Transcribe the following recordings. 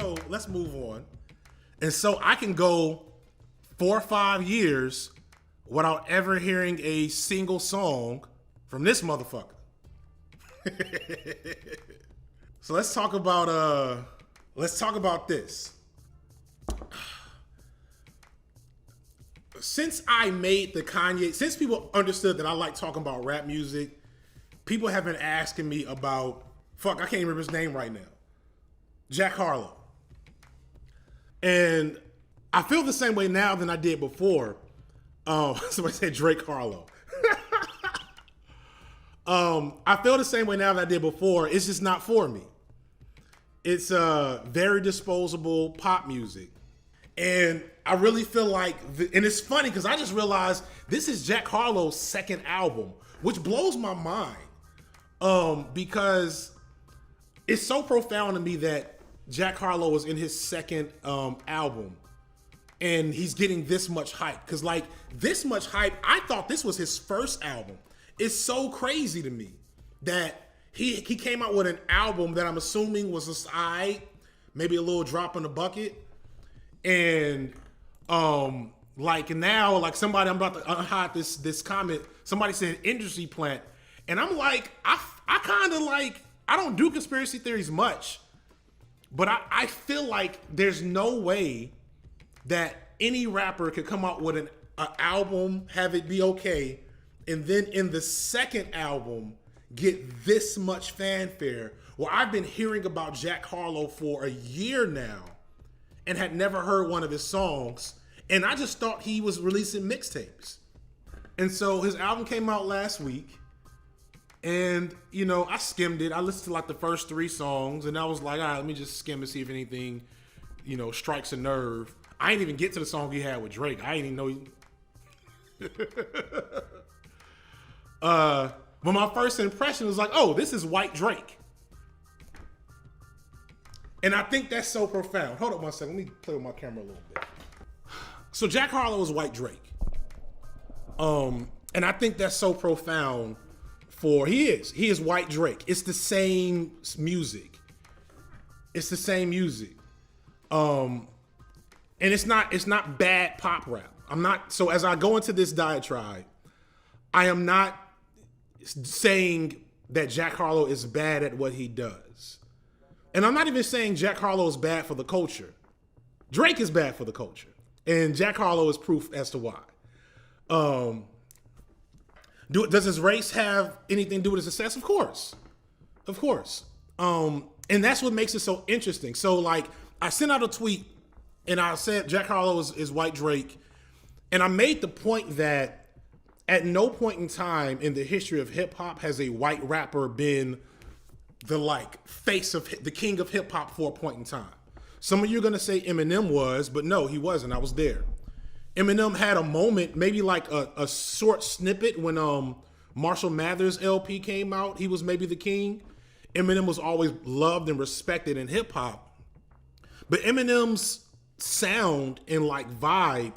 So let's move on. And so I can go 4 or 5 years without ever hearing a single song from this motherfucker. So let's talk about this. Since I made the Kanye, since people understood that I like talking about rap music, people have been asking me about, I can't remember his name right now. Jack Harlow. And I feel the same way now than I did before. Somebody said Drake Harlow. I feel the same way now than I did before. It's just not for me. It's very disposable pop music. And I really feel like, and it's funny because I just realized this is Jack Harlow's second album, which blows my mind. Because it's so profound to me that Jack Harlow is in his second album and he's getting this much hype. Because like this much hype, I thought this was his first album. It's so crazy to me that he came out with an album that I'm assuming was just maybe a little drop in the bucket. And like now, like somebody, I'm about to unhide this comment. Somebody said industry plant. And I'm like, I kind of like, I don't do conspiracy theories much, but I feel like there's no way that any rapper could come out with an album, have it be okay, and then in the second album get this much fanfare. Well, I've been hearing about Jack Harlow for a year now and had never heard one of his songs, and I just thought he was releasing mixtapes. And so his album came out last week. And, you know, I skimmed it. I listened to like the first 3 songs and I was like, all right, let me just skim and see if anything, you know, strikes a nerve. I didn't even get to the song he had with Drake. I didn't even know but my first impression was like, oh, this is white Drake. And I think that's so profound. Hold up one second. Let me play with my camera a little bit. So Jack Harlow is white Drake. And I think that's so profound. He is white Drake. It's the same music. It's the same music. And it's not bad pop rap. So as I go into this diatribe, I am not saying that Jack Harlow is bad at what he does. And I'm not even saying Jack Harlow is bad for the culture. Drake is bad for the culture. And Jack Harlow is proof as to why. Does his race have anything to do with his success? Of course. Of course. And that's what makes it so interesting. So like I sent out a tweet and I said Jack Harlow is white Drake. And I made the point that at no point in time in the history of hip hop has a white rapper been the like face of the king of hip hop for a point in time. Some of you are going to say Eminem was, but no, he wasn't. I was there. Eminem had a moment, maybe like a short snippet when Marshall Mathers LP came out. He was maybe the king. Eminem was always loved and respected in hip hop. But Eminem's sound and like vibe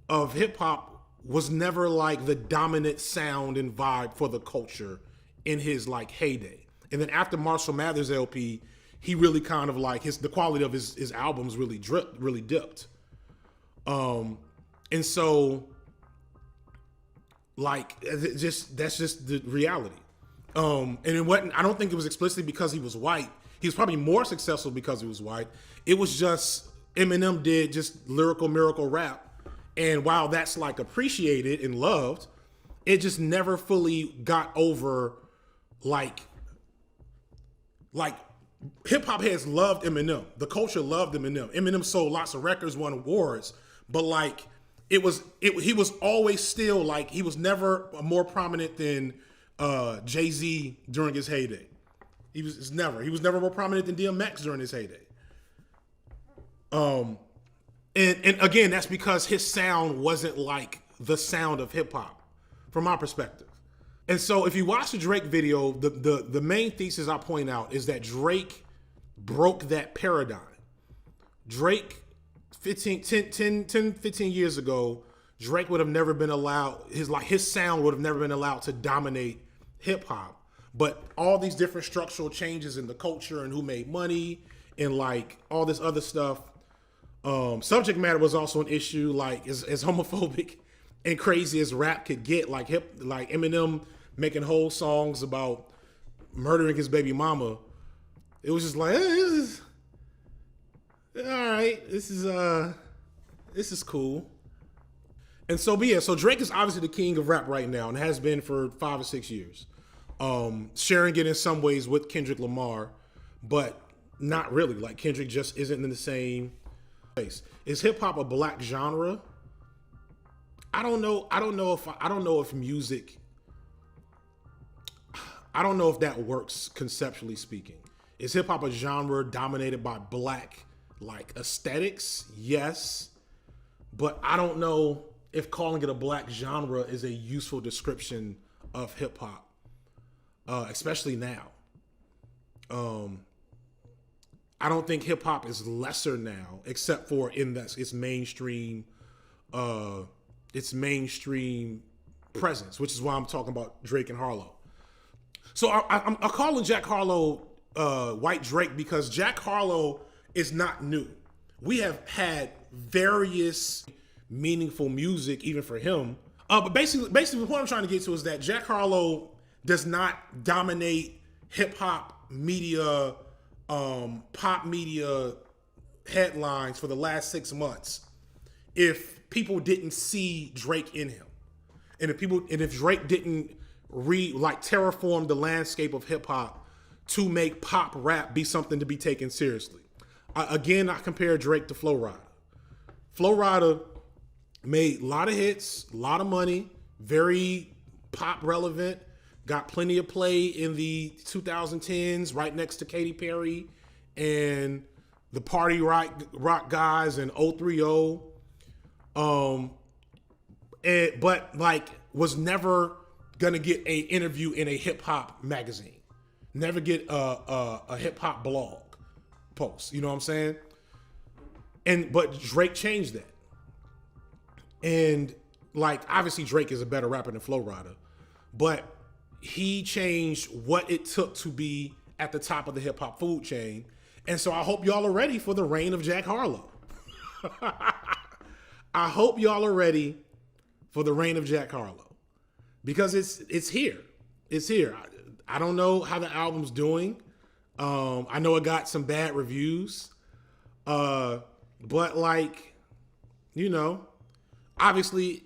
of hip hop was never like the dominant sound and vibe for the culture in his like heyday. And then after Marshall Mathers LP, he really kind of like the quality of his albums really dipped. And so, like, that's just the reality. And it wasn't, I don't think it was explicitly because he was white. He was probably more successful because he was white. It was just Eminem did just lyrical miracle rap. And while that's like appreciated and loved, it just never fully got over like hip hop heads loved Eminem. The culture loved Eminem. Eminem sold lots of records, won awards, but like, he was always still like, he was never more prominent than Jay-Z during his heyday. He was never more prominent than DMX during his heyday. And again, that's because his sound wasn't like the sound of hip hop from my perspective. And so if you watch the Drake video, the main thesis I point out is that Drake broke that paradigm. Drake 15 years ago, Drake would have never been allowed, his sound would have never been allowed to dominate hip hop. But all these different structural changes in the culture and who made money and like all this other stuff. Subject matter was also an issue, like as homophobic and crazy as rap could get, like Eminem making whole songs about murdering his baby mama. It was just like, this is all right. This is cool. And so, but yeah, so Drake is obviously the king of rap right now and has been for 5 or 6 years. Sharing it in some ways with Kendrick Lamar, but not really. Like Kendrick just isn't in the same place. Is hip hop a black genre? I don't know if music. I don't know if that works conceptually speaking. Is hip hop a genre dominated by black like aesthetics? Yes, but I don't know if calling it a black genre is a useful description of hip hop, especially now. I don't think hip hop is lesser now, except for in that its mainstream presence, which is why I'm talking about Drake and Harlow. So I'm calling Jack Harlow White Drake because Jack Harlow is not new. We have had various meaningful music even for him. But basically what I'm trying to get to is that Jack Harlow does not dominate hip hop media, pop media headlines for the last 6 months if people didn't see Drake in him. And if Drake didn't terraform the landscape of hip hop to make pop rap be something to be taken seriously. I compare Drake to Flo Rida. Flo Rida made a lot of hits, a lot of money, very pop relevant, got plenty of play in the 2010s, right next to Katy Perry and the Party Rock guys and 030. But like was never gonna get an interview in a hip hop magazine, never get a hip hop blog post. You know what I'm saying? But Drake changed that, and like obviously Drake is a better rapper than Flo Rida, but he changed what it took to be at the top of the hip hop food chain. And so I hope y'all are ready for the reign of Jack Harlow. I hope y'all are ready for the reign of Jack Harlow because it's here. It's here. I don't know how the album's doing. I know it got some bad reviews. But like, obviously,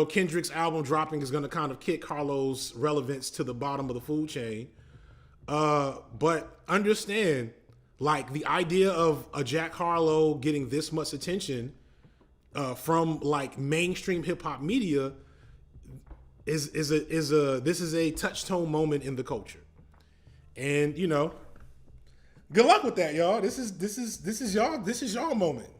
Kendrick's album dropping is going to kind of kick Harlow's relevance to the bottom of the food chain. But understand, like the idea of a Jack Harlow getting this much attention from like mainstream hip hop media this is a touchstone moment in the culture, and good luck with that, y'all. This is y'all moment.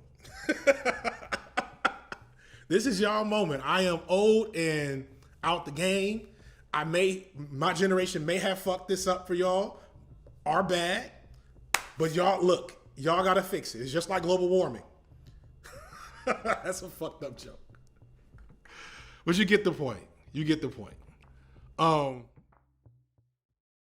This is y'all moment. I am old and out the game. My generation may have fucked this up for y'all. Our bad. But y'all gotta fix it. It's just like global warming. That's a fucked up joke. But you get the point.